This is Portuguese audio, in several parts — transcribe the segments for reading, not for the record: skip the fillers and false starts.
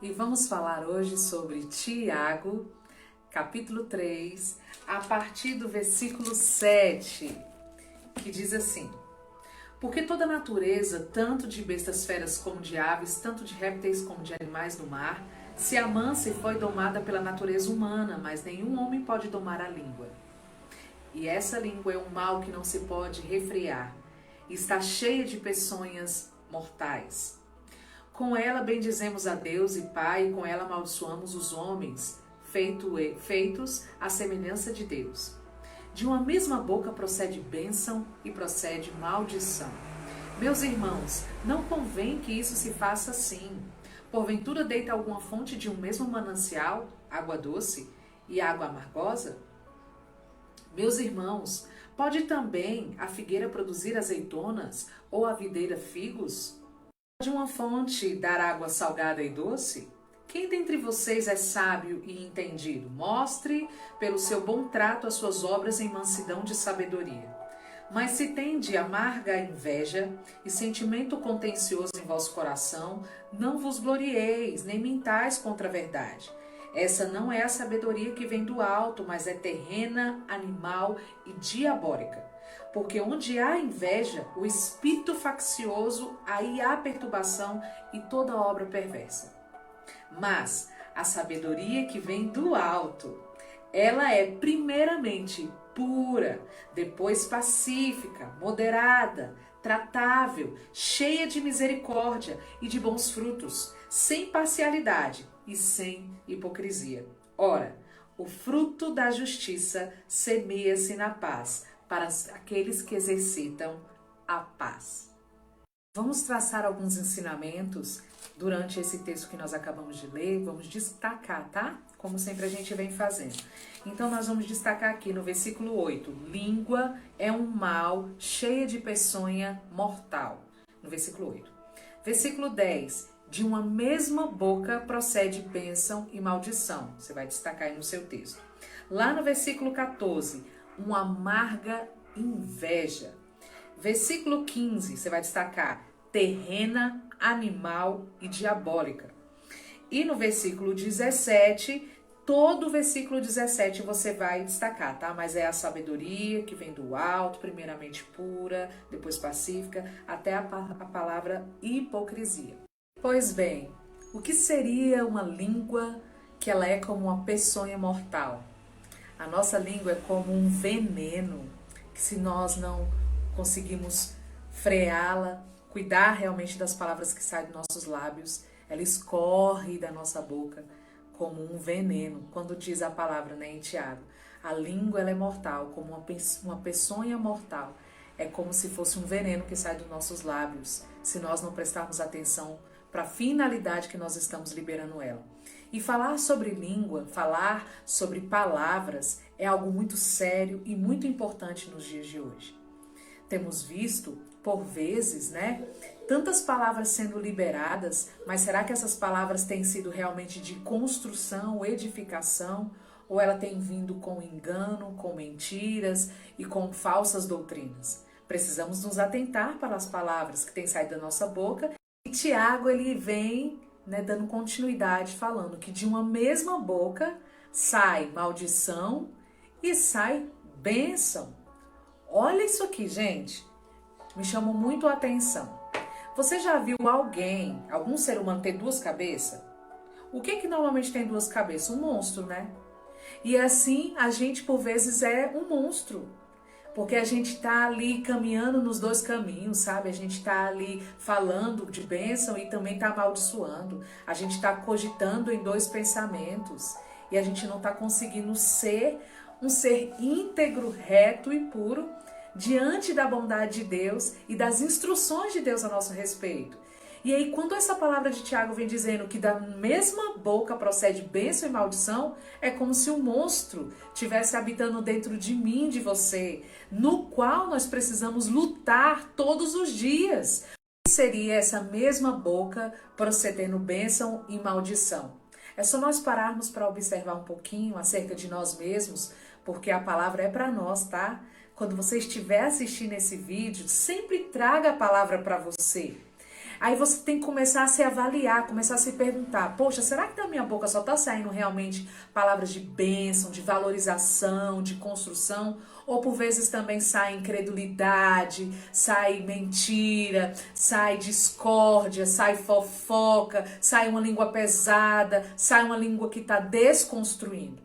E vamos falar hoje sobre Tiago, capítulo 3, a partir do versículo 7, que diz assim: Porque toda a natureza, tanto de bestas feras como de aves, tanto de répteis como de animais do mar, se amansa e foi domada pela natureza humana, mas nenhum homem pode domar a língua. E essa língua é um mal que não se pode refrear, e está cheia de peçonhas mortais. Com ela bendizemos a Deus e Pai, e com ela amaldiçoamos os homens, feitos à semelhança de Deus. De uma mesma boca procede bênção e procede maldição. Meus irmãos, não convém que isso se faça assim. Porventura deita alguma fonte de um mesmo manancial, água doce e água amargosa? Meus irmãos, pode também a figueira produzir azeitonas ou a videira figos? Pode uma fonte dar água salgada e doce? Quem dentre vocês é sábio e entendido? Mostre pelo seu bom trato as suas obras em mansidão de sabedoria. Mas se tende amarga inveja e sentimento contencioso em vosso coração, não vos glorieis, nem mintais contra a verdade. Essa não é a sabedoria que vem do alto, mas é terrena, animal e diabólica. Porque onde há inveja, o espírito faccioso, aí há perturbação e toda obra perversa. Mas a sabedoria que vem do alto, ela é primeiramente pura, depois pacífica, moderada, tratável, cheia de misericórdia e de bons frutos, sem parcialidade e sem hipocrisia. Ora, o fruto da justiça semeia-se na paz para aqueles que exercitam a paz. Vamos traçar alguns ensinamentos durante esse texto que nós acabamos de ler, vamos destacar, tá? Como sempre a gente vem fazendo. Então nós vamos destacar aqui no versículo 8, língua é um mal cheia de peçonha mortal, no versículo 8. Versículo 10, de uma mesma boca procede bênção e maldição, você vai destacar aí no seu texto. Lá no versículo 14, uma amarga inveja. Versículo 15, você vai destacar terrena, animal e diabólica. E no versículo 17, todo o versículo 17 você vai destacar, tá? Mas é a sabedoria que vem do alto, primeiramente pura, depois pacífica, até a palavra hipocrisia. Pois bem, o que seria uma língua que ela é como uma peçonha mortal? A nossa língua é como um veneno, que se nós não conseguimos freá-la, cuidar realmente das palavras que saem dos nossos lábios, ela escorre da nossa boca como um veneno. Quando diz a palavra, né, em Tiago, a língua ela é mortal, como uma peçonha mortal. É como se fosse um veneno que sai dos nossos lábios, se nós não prestarmos atenção para a finalidade que nós estamos liberando ela. E falar sobre língua, falar sobre palavras é algo muito sério e muito importante nos dias de hoje. Temos visto, por vezes, né, tantas palavras sendo liberadas, mas será que essas palavras têm sido realmente de construção, edificação, ou ela tem vindo com engano, com mentiras e com falsas doutrinas? Precisamos nos atentar para as palavras que têm saído da nossa boca. E Tiago, ele vem, né, dando continuidade, falando que de uma mesma boca sai maldição e sai bênção. Olha isso aqui, gente. Me chamou muito a atenção. Você já viu algum ser humano ter duas cabeças? O que normalmente tem duas cabeças? Um monstro, né? E assim, a gente por vezes é um monstro. Porque a gente tá ali caminhando nos dois caminhos, sabe? A gente tá ali falando de bênção e também tá amaldiçoando. A gente tá cogitando em dois pensamentos. E a gente não tá conseguindo ser um ser íntegro, reto e puro diante da bondade de Deus e das instruções de Deus a nosso respeito. E aí, quando essa palavra de Tiago vem dizendo que da mesma boca procede bênção e maldição, é como se um monstro estivesse habitando dentro de mim, de você, no qual nós precisamos lutar todos os dias. O que seria essa mesma boca procedendo bênção e maldição? É só nós pararmos para observar um pouquinho acerca de nós mesmos, porque a palavra é para nós, tá? Quando você estiver assistindo esse vídeo, sempre traga a palavra para você. Aí você tem que começar a se avaliar, começar a se perguntar, poxa, será que da minha boca só tá saindo realmente palavras de bênção, de valorização, de construção? Ou por vezes também sai incredulidade, sai mentira, sai discórdia, sai fofoca, sai uma língua pesada, sai uma língua que está desconstruindo.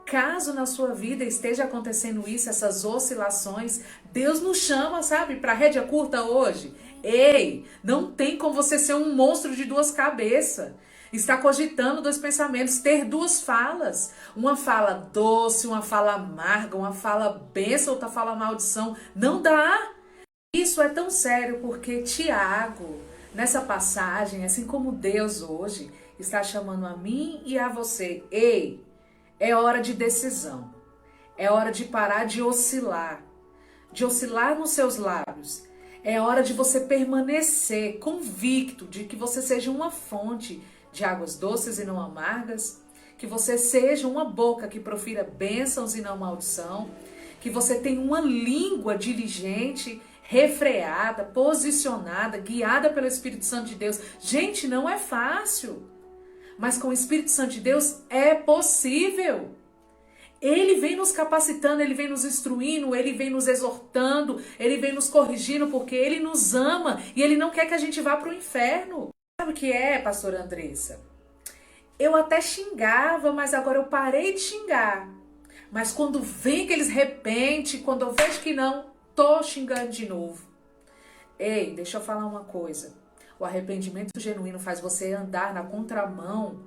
Caso na sua vida esteja acontecendo isso, essas oscilações, Deus nos chama, sabe, para rédea curta hoje. Ei, não tem como você ser um monstro de duas cabeças. Está cogitando dois pensamentos, ter duas falas. Uma fala doce, uma fala amarga, uma fala bênção, outra fala maldição. Não dá. Isso é tão sério porque Tiago, nessa passagem, assim como Deus hoje, está chamando a mim e a você. Ei, é hora de decisão. É hora de parar de oscilar nos seus lábios. É hora de você permanecer convicto de que você seja uma fonte de águas doces e não amargas, que você seja uma boca que profira bênçãos e não maldição, que você tenha uma língua diligente, refreada, posicionada, guiada pelo Espírito Santo de Deus. Gente, não é fácil, mas com o Espírito Santo de Deus é possível. Ele vem nos capacitando, ele vem nos instruindo, ele vem nos exortando, ele vem nos corrigindo, porque ele nos ama e ele não quer que a gente vá para o inferno. Sabe o que é, pastora Andressa? Eu até xingava, mas agora eu parei de xingar. Mas quando vem aqueles repente, quando eu vejo que não, tô xingando de novo. Ei, deixa eu falar uma coisa. O arrependimento genuíno faz você andar na contramão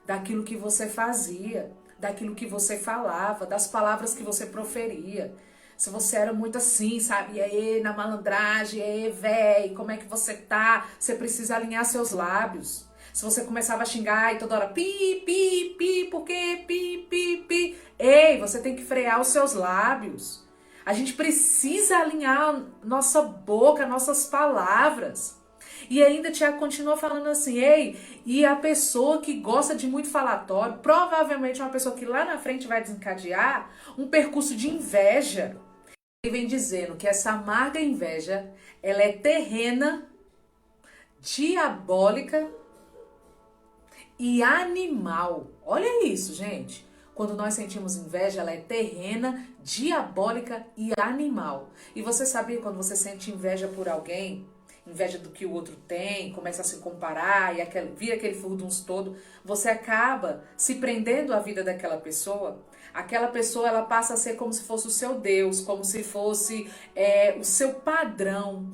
daquilo que você fazia, daquilo que você falava, das palavras que você proferia. Se você era muito assim, sabe? E aí, na malandragem, e aí, véi, como é que você tá? Você precisa alinhar seus lábios. Se você começava a xingar e toda hora, por quê? Pi. Ei, você tem que frear os seus lábios. A gente precisa alinhar nossa boca, nossas palavras. E ainda Tiago continua falando assim, ei, e a pessoa que gosta de muito falatório, provavelmente é uma pessoa que lá na frente vai desencadear um percurso de inveja. Ele vem dizendo que essa amarga inveja, ela é terrena, diabólica e animal. Olha isso, gente. Quando nós sentimos inveja, ela é terrena, diabólica e animal. E você sabia quando você sente inveja por alguém, inveja do que o outro tem, começa a se comparar e vira aquele furdunço todo, você acaba se prendendo à vida daquela pessoa. Aquela pessoa, ela passa a ser como se fosse o seu Deus, como se fosse o seu padrão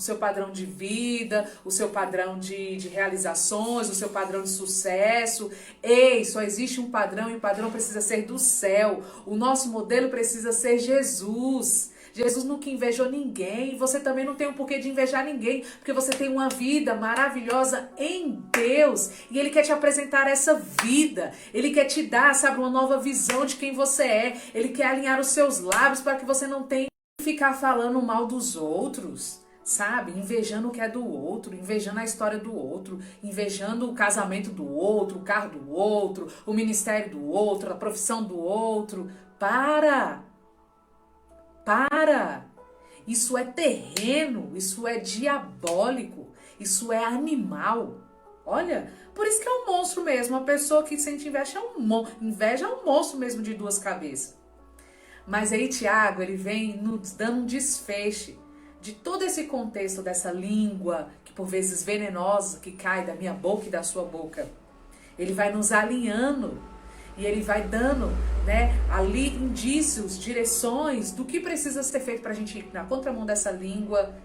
de vida, o seu padrão de realizações, o seu padrão de sucesso. Ei, só existe um padrão e o padrão precisa ser do céu. O nosso modelo precisa ser Jesus. Jesus nunca invejou ninguém, você também não tem o porquê de invejar ninguém, porque você tem uma vida maravilhosa em Deus, e Ele quer te apresentar essa vida, Ele quer te dar, sabe, uma nova visão de quem você é, Ele quer alinhar os seus lábios para que você não tenha que ficar falando mal dos outros, sabe, invejando o que é do outro, invejando a história do outro, invejando o casamento do outro, o carro do outro, o ministério do outro, a profissão do outro. Para! Isso é terreno, isso é diabólico, isso é animal. Olha, por isso que é um monstro mesmo. A pessoa que sente inveja é um monstro mesmo de duas cabeças. Mas aí Tiago, ele vem nos dando um desfecho de todo esse contexto dessa língua, que por vezes venenosa, que cai da minha boca e da sua boca. Ele vai nos alinhando. E ele vai dando, né, ali indícios, direções do que precisa ser feito para a gente ir na contramão dessa língua,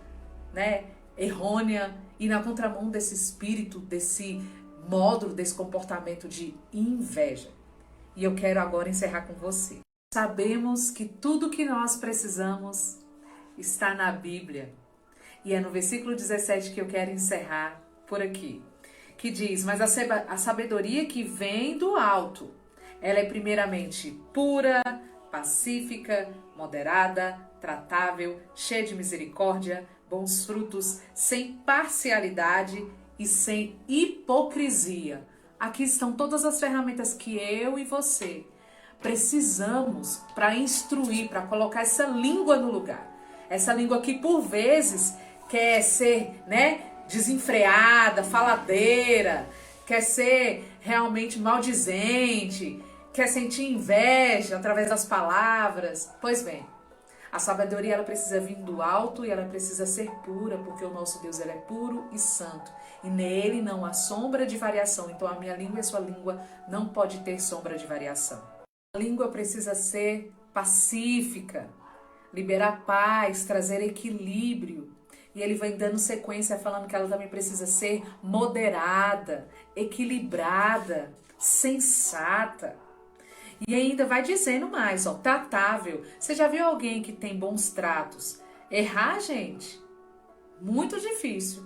né, errônea e na contramão desse espírito, desse módulo, desse comportamento de inveja. E eu quero agora encerrar com você. Sabemos que tudo que nós precisamos está na Bíblia. E é no versículo 17 que eu quero encerrar por aqui, que diz, mas a sabedoria que vem do alto, ela é primeiramente pura, pacífica, moderada, tratável, cheia de misericórdia, bons frutos, sem parcialidade e sem hipocrisia. Aqui estão todas as ferramentas que eu e você precisamos para instruir, para colocar essa língua no lugar. Essa língua que por vezes quer ser, né, desenfreada, faladeira, quer ser realmente maldizente, quer sentir inveja através das palavras. Pois bem, a sabedoria ela precisa vir do alto e ela precisa ser pura, porque o nosso Deus ele é puro e santo. E nele não há sombra de variação. Então a minha língua e a sua língua não pode ter sombra de variação. A língua precisa ser pacífica, liberar paz, trazer equilíbrio. E ele vem dando sequência falando que ela também precisa ser moderada, equilibrada, sensata. E ainda vai dizendo mais, ó, tratável. Você já viu alguém que tem bons tratos? Errar, gente, muito difícil.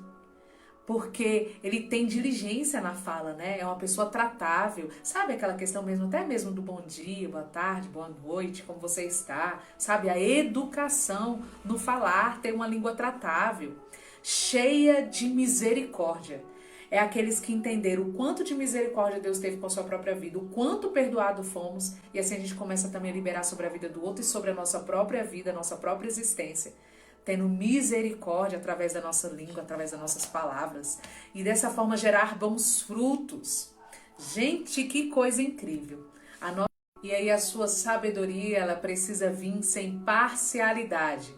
Porque ele tem diligência na fala, né? É uma pessoa tratável. Sabe aquela questão mesmo, até mesmo do bom dia, boa tarde, boa noite, como você está? Sabe, a educação no falar, ter uma língua tratável, cheia de misericórdia. É aqueles que entenderam o quanto de misericórdia Deus teve com a sua própria vida, o quanto perdoado fomos, e assim a gente começa também a liberar sobre a vida do outro e sobre a nossa própria vida, a nossa própria existência, tendo misericórdia através da nossa língua, através das nossas palavras, e dessa forma gerar bons frutos. Gente, que coisa incrível! E aí a sua sabedoria, ela precisa vir sem parcialidade,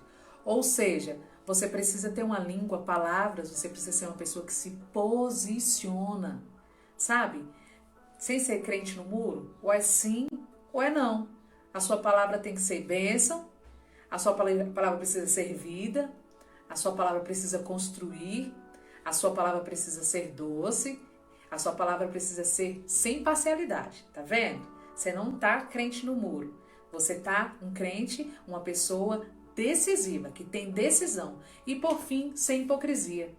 ou seja, você precisa ter uma língua, palavras, você precisa ser uma pessoa que se posiciona, sabe? Sem ser crente no muro, ou é sim ou é não. A sua palavra tem que ser bênção, a sua palavra precisa ser vida, a sua palavra precisa construir, a sua palavra precisa ser doce, a sua palavra precisa ser sem parcialidade, tá vendo? Você não tá crente no muro, você tá um crente, uma pessoa decisiva, que tem decisão. E por fim, sem hipocrisia.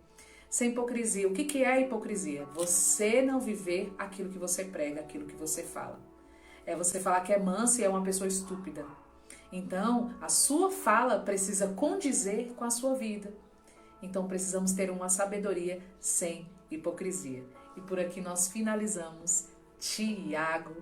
Sem hipocrisia. O que é a hipocrisia? Você não viver aquilo que você prega, aquilo que você fala. É você falar que é manso e é uma pessoa estúpida. Então, a sua fala precisa condizer com a sua vida. Então, precisamos ter uma sabedoria sem hipocrisia. E por aqui nós finalizamos Tiago